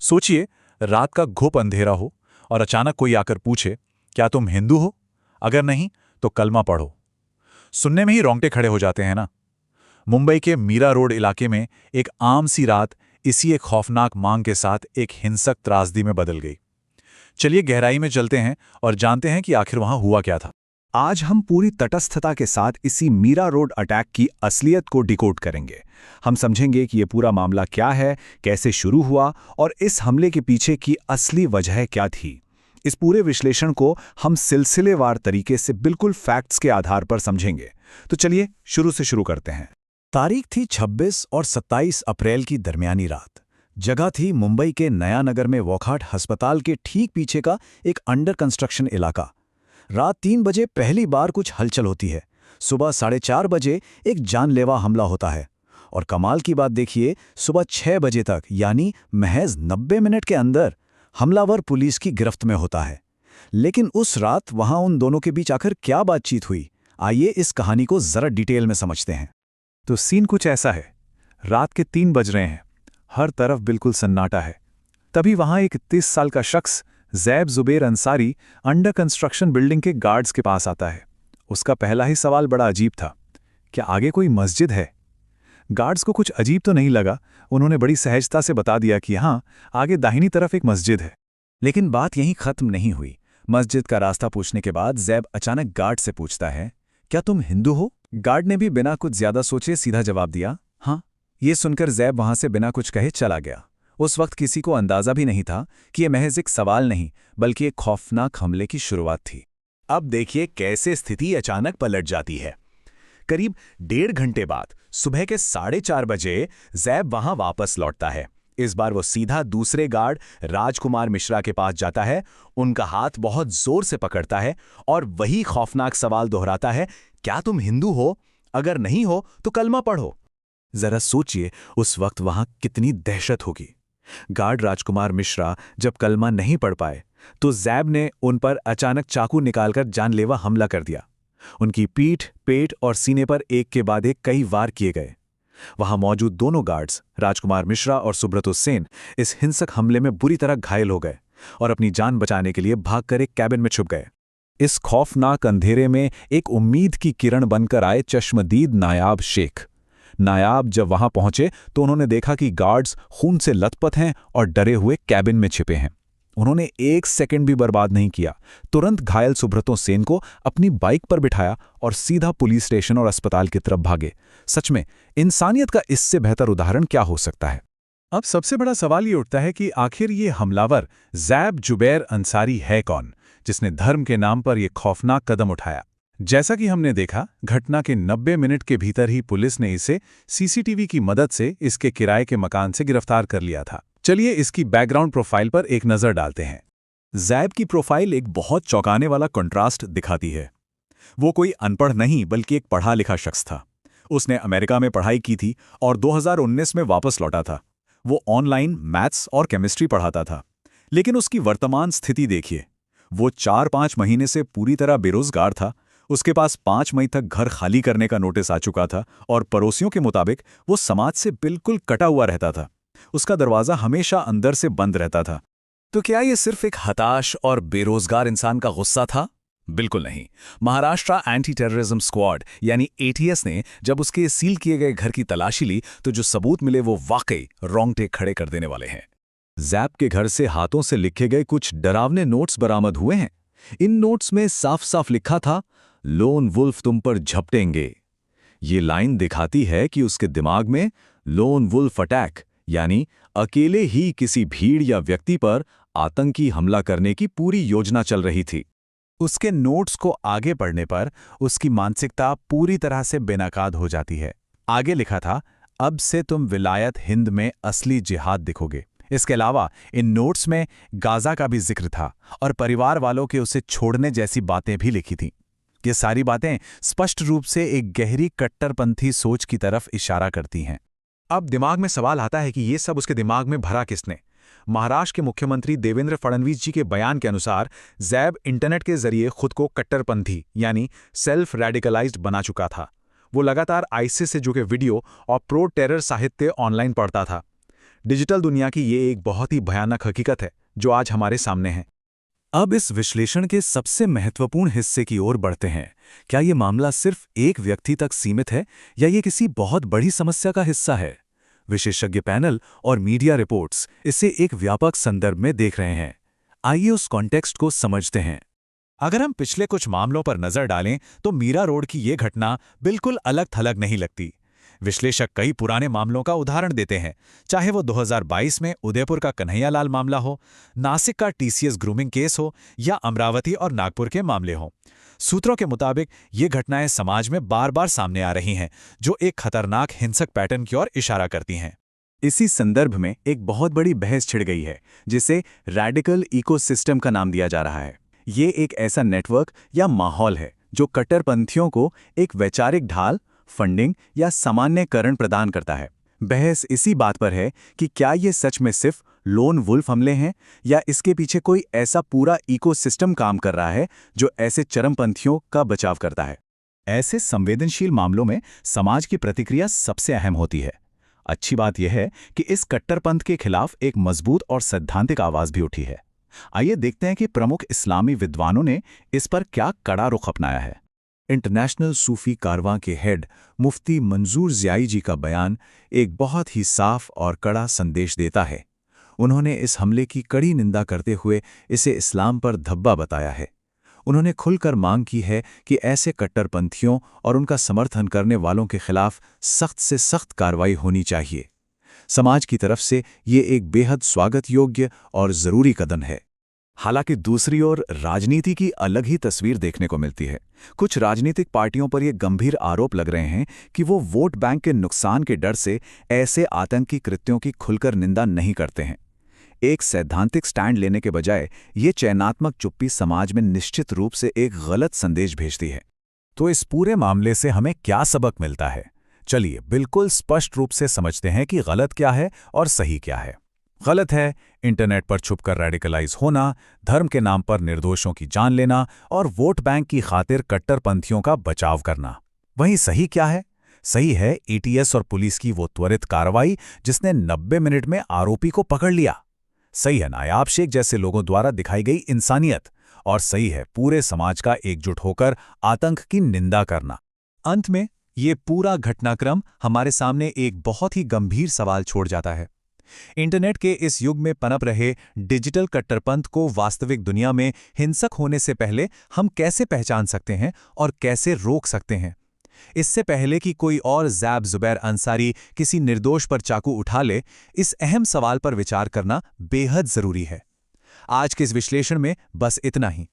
सोचिए, रात का घुप अंधेरा हो और अचानक कोई आकर पूछे, क्या तुम हिंदू हो? अगर नहीं तो कलमा पढ़ो। सुनने में ही रोंगटे खड़े हो जाते हैं ना। मुंबई के मीरा रोड इलाके में एक आम सी रात इसी एक खौफनाक मांग के साथ एक हिंसक त्रासदी में बदल गई। चलिए गहराई में चलते हैं और जानते हैं कि आखिर वहां हुआ क्या था। आज हम पूरी तटस्थता के साथ इसी मीरा रोड अटैक की असलियत को डिकोड करेंगे। हम समझेंगे कि ये पूरा मामला क्या है, कैसे शुरू हुआ और इस हमले के पीछे की असली वजह क्या थी। इस पूरे विश्लेषण को हम सिलसिलेवार तरीके से बिल्कुल फैक्ट्स के आधार पर समझेंगे। तो चलिए शुरू से शुरू करते हैं। तारीख थी 26 और 27 अप्रैल की दरमियानी रात। जगह थी मुंबई के नया नगर में वॉकहार्ट अस्पताल के ठीक पीछे का एक अंडर कंस्ट्रक्शन इलाका। रात 3 बजे पहली बार कुछ हलचल होती है। सुबह 4:30 बजे एक जानलेवा हमला होता है। और कमाल की बात देखिए, सुबह 6 बजे तक यानी महज 90 मिनट के अंदर हमलावर पुलिस की गिरफ्त में होता है। लेकिन उस रात वहां उन दोनों के बीच आखिर क्या बातचीत हुई, आइए इस कहानी को जरा डिटेल में समझते हैं। तो सीन कुछ ऐसा है। रात के 3 बज रहे हैं, हर तरफ बिल्कुल सन्नाटा है। तभी वहां एक 30 साल का शख्स Zeb Zubair Ansari under construction building के गार्ड्स के पास आता है। उसका पहला ही सवाल बड़ा अजीब था, क्या आगे कोई मस्जिद है? गार्ड्स को कुछ अजीब तो नहीं लगा। उन्होंने बड़ी सहजता से बता दिया कि हाँ, आगे दाहिनी तरफ एक मस्जिद है। लेकिन बात यहीं खत्म नहीं हुई। मस्जिद का रास्ता पूछने के बाद ज़ैब अचानक गार्ड से पूछता है, क्या तुम हिंदू हो? गार्ड ने भी बिना कुछ ज्यादा सोचे सीधा जवाब दिया, हाँ। ये सुनकर ज़ैब वहां से बिना कुछ कहे चला गया। उस वक्त किसी को अंदाजा भी नहीं था कि यह महज एक सवाल नहीं बल्कि एक खौफनाक हमले की शुरुआत थी। अब देखिए कैसे स्थिति अचानक पलट जाती है। करीब 1.5 घंटे बाद सुबह के 4:30 बजे ज़ैब वहां वापस लौटता है। इस बार वो सीधा दूसरे गार्ड राजकुमार मिश्रा के पास जाता है, उनका हाथ बहुत जोर से पकड़ता है और वही खौफनाक सवाल दोहराता है, क्या तुम हिंदू हो? अगर नहीं हो तो कलमा पढ़ो। जरा सोचिए उस वक्त वहां कितनी दहशत होगी। गार्ड राजकुमार मिश्रा जब कलमा नहीं पढ़ पाए तो ज़ैब ने उन पर अचानक चाकू निकालकर जानलेवा हमला कर दिया। उनकी पीठ, पेट और सीने पर एक के बाद एक कई वार किए गए। वहां मौजूद दोनों गार्ड्स राजकुमार मिश्रा और सुब्रतो सेन इस हिंसक हमले में बुरी तरह घायल हो गए और अपनी जान बचाने के लिए भागकर एक कैबिन में छुप गए। इस खौफनाक अंधेरे में एक उम्मीद की किरण बनकर आए चश्मदीद नायाब शेख। नायाब जब वहां पहुंचे तो उन्होंने देखा कि गार्ड्स खून से लथपथ हैं और डरे हुए कैबिन में छिपे हैं। उन्होंने 1 सेकंड भी बर्बाद नहीं किया। तुरंत घायल सुब्रतो सेन को अपनी बाइक पर बिठाया और सीधा पुलिस स्टेशन और अस्पताल की तरफ भागे। सच में इंसानियत का इससे बेहतर उदाहरण क्या हो सकता है? अब सबसे बड़ा सवाल ये उठता है कि आखिर ये हमलावर ज़ैब ज़ुबैर अंसारी है कौन, जिसने धर्म के नाम पर यह खौफनाक कदम उठाया? जैसा कि हमने देखा, घटना के 90 मिनट के भीतर ही पुलिस ने इसे सीसीटीवी की मदद से इसके किराए के मकान से गिरफ्तार कर लिया था। चलिए इसकी बैकग्राउंड प्रोफाइल पर एक नज़र डालते हैं। ज़ैब की प्रोफाइल एक बहुत चौंकाने वाला कंट्रास्ट दिखाती है। वो कोई अनपढ़ नहीं बल्कि एक पढ़ा लिखा शख्स था। उसने अमेरिका में पढ़ाई की थी और 2019 में वापस लौटा था। वो ऑनलाइन मैथ्स और केमिस्ट्री पढ़ाता था। लेकिन उसकी वर्तमान स्थिति देखिए। वो 4-5 महीने से पूरी तरह बेरोजगार था। उसके पास 5 मई तक घर खाली करने का नोटिस आ चुका था और पड़ोसियों के मुताबिक वो समाज से बिल्कुल कटा हुआ रहता था। उसका दरवाजा हमेशा अंदर से बंद रहता था। तो क्या ये सिर्फ एक हताश और बेरोजगार इंसान का गुस्सा था? बिल्कुल नहीं। महाराष्ट्र एंटी टेररिज्म स्क्वाड यानी ATS ने जब उसके सील किए गए घर की तलाशी ली तो जो सबूत मिले वो वाकई रोंगटे खड़े कर देने वाले हैं। ज़ैब के घर से हाथों से लिखे गए कुछ डरावने नोट्स बरामद हुए हैं। इन नोट्स में साफ साफ लिखा था, लोन वुल्फ तुम पर झपटेंगे। ये लाइन दिखाती है कि उसके दिमाग में लोन वुल्फ अटैक यानी अकेले ही किसी भीड़ या व्यक्ति पर आतंकी हमला करने की पूरी योजना चल रही थी। उसके नोट्स को आगे पढ़ने पर उसकी मानसिकता पूरी तरह से बेनकाब हो जाती है। आगे लिखा था, अब से तुम विलायत हिंद में असली जिहाद दिखोगे। इसके अलावा इन नोट्स में गाजा का भी जिक्र था और परिवार वालों के उसे छोड़ने जैसी बातें भी लिखी थीं। ये सारी बातें स्पष्ट रूप से एक गहरी कट्टरपंथी सोच की तरफ इशारा करती हैं। अब दिमाग में सवाल आता है कि ये सब उसके दिमाग में भरा किसने? महाराष्ट्र के मुख्यमंत्री देवेंद्र फडणवीस जी के बयान के अनुसार ज़ैब इंटरनेट के जरिए खुद को कट्टरपंथी यानी सेल्फ रेडिकलाइज्ड बना चुका था। वो लगातार आईसिस से जुड़े वीडियो और प्रो टेरर साहित्य ऑनलाइन पढ़ता था। डिजिटल दुनिया की ये एक बहुत ही भयानक हकीकत है जो आज हमारे सामने है। अब इस विश्लेषण के सबसे महत्वपूर्ण हिस्से की ओर बढ़ते हैं। क्या ये मामला सिर्फ एक व्यक्ति तक सीमित है या ये किसी बहुत बड़ी समस्या का हिस्सा है? विशेषज्ञ पैनल और मीडिया रिपोर्ट्स इसे एक व्यापक संदर्भ में देख रहे हैं। आइए उस कॉन्टेक्स्ट को समझते हैं। अगर हम पिछले कुछ मामलों पर नजर डालें तो मीरा रोड की ये घटना बिल्कुल अलग थलग नहीं लगती। विश्लेषक कई पुराने मामलों का उदाहरण देते हैं, चाहे वो 2022 में उदयपुर का कन्हैयालाल मामला हो, नासिक का टीसीएस ग्रूमिंग केस हो या अमरावती और नागपुर के मामले हों। सूत्रों के मुताबिक ये घटनाएं समाज में बार बार सामने आ रही हैं, जो एक खतरनाक हिंसक पैटर्न की ओर इशारा करती हैं। इसी संदर्भ में एक बहुत बड़ी बहस छिड़ गई है, जिसे रैडिकल इकोसिस्टम का नाम दिया जा रहा है। ये एक ऐसा नेटवर्क या माहौल है जो कट्टरपंथियों को एक वैचारिक ढाल, फंडिंग या सामान्यकरण प्रदान करता है। बहस इसी बात पर है कि क्या ये सच में सिर्फ लोन वुल्फ हमले हैं या इसके पीछे कोई ऐसा पूरा इकोसिस्टम काम कर रहा है जो ऐसे चरमपंथियों का बचाव करता है। ऐसे संवेदनशील मामलों में समाज की प्रतिक्रिया सबसे अहम होती है। अच्छी बात यह है कि इस कट्टरपंथ के खिलाफ एक मजबूत और सैद्धांतिक आवाज भी उठी है। आइए देखते हैं कि प्रमुख इस्लामी विद्वानों ने इस पर क्या कड़ा रुख अपनाया है। इंटरनेशनल सूफी कारवां के हेड मुफ्ती मंजूर ज़ियाई जी का बयान एक बहुत ही साफ और कड़ा संदेश देता है। उन्होंने इस हमले की कड़ी निंदा करते हुए इसे इस्लाम पर धब्बा बताया है। उन्होंने खुलकर मांग की है कि ऐसे कट्टरपंथियों और उनका समर्थन करने वालों के खिलाफ सख्त से सख्त कार्रवाई होनी चाहिए। समाज की तरफ से ये एक बेहद स्वागत योग्य और ज़रूरी कदम है। हालांकि दूसरी ओर राजनीति की अलग ही तस्वीर देखने को मिलती है। कुछ राजनीतिक पार्टियों पर यह गंभीर आरोप लग रहे हैं कि वो वोट बैंक के नुकसान के डर से ऐसे आतंकी कृत्यों की खुलकर निंदा नहीं करते हैं। एक सैद्धांतिक स्टैंड लेने के बजाय ये चयनात्मक चुप्पी समाज में निश्चित रूप से एक गलत संदेश भेजती है। तो इस पूरे मामले से हमें क्या सबक मिलता है? चलिए बिल्कुल स्पष्ट रूप से समझते हैं कि गलत क्या है और सही क्या है। गलत है इंटरनेट पर छुपकर रेडिकलाइज होना, धर्म के नाम पर निर्दोषों की जान लेना और वोट बैंक की खातिर कट्टरपंथियों का बचाव करना। वहीं सही क्या है? सही है एटीएस और पुलिस की वो त्वरित कार्रवाई जिसने 90 मिनट में आरोपी को पकड़ लिया। सही है नायाब शेख जैसे लोगों द्वारा दिखाई गई इंसानियत। और सही है पूरे समाज का एकजुट होकर आतंक की निंदा करना। अंत में ये पूरा घटनाक्रम हमारे सामने एक बहुत ही गंभीर सवाल छोड़ जाता है। इंटरनेट के इस युग में पनप रहे डिजिटल कट्टरपंथ को वास्तविक दुनिया में हिंसक होने से पहले हम कैसे पहचान सकते हैं और कैसे रोक सकते हैं? इससे पहले कि कोई और ज़ैब ज़ुबैर अंसारी किसी निर्दोष पर चाकू उठा ले, इस अहम सवाल पर विचार करना बेहद ज़रूरी है। आज के इस विश्लेषण में बस इतना ही।